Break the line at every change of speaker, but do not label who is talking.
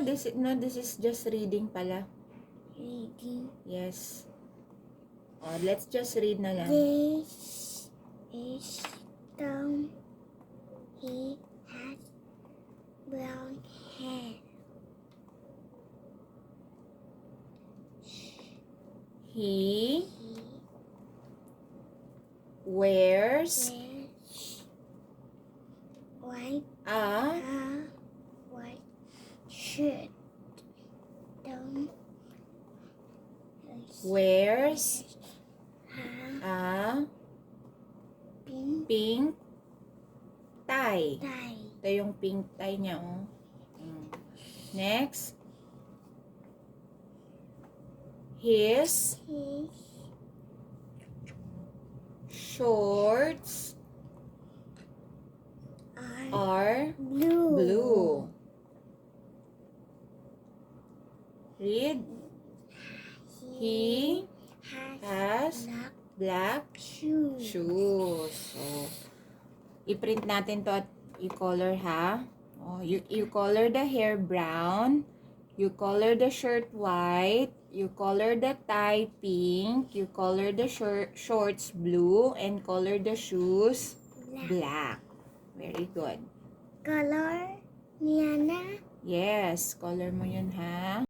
This is just reading pala.
Reading.
Yes. Oh, let's just read na lang.
This is Tom. He has brown hair.
He
He
wears
wears white
a
white shirt. Tom
wears
a
a
pink
pink tie.
tie.
Ito yung pink tie niya, oh. Next. His
His
shorts are blue. Read. He has black
shoes.
shoes. So, i-print natin to at i-color, ha? Oh, you color the hair brown. You color the shirt white. You color the tie pink. You color the shorts blue. And color the shoes black. Very good.
Color niya na.
Yes, color mo yun, ha?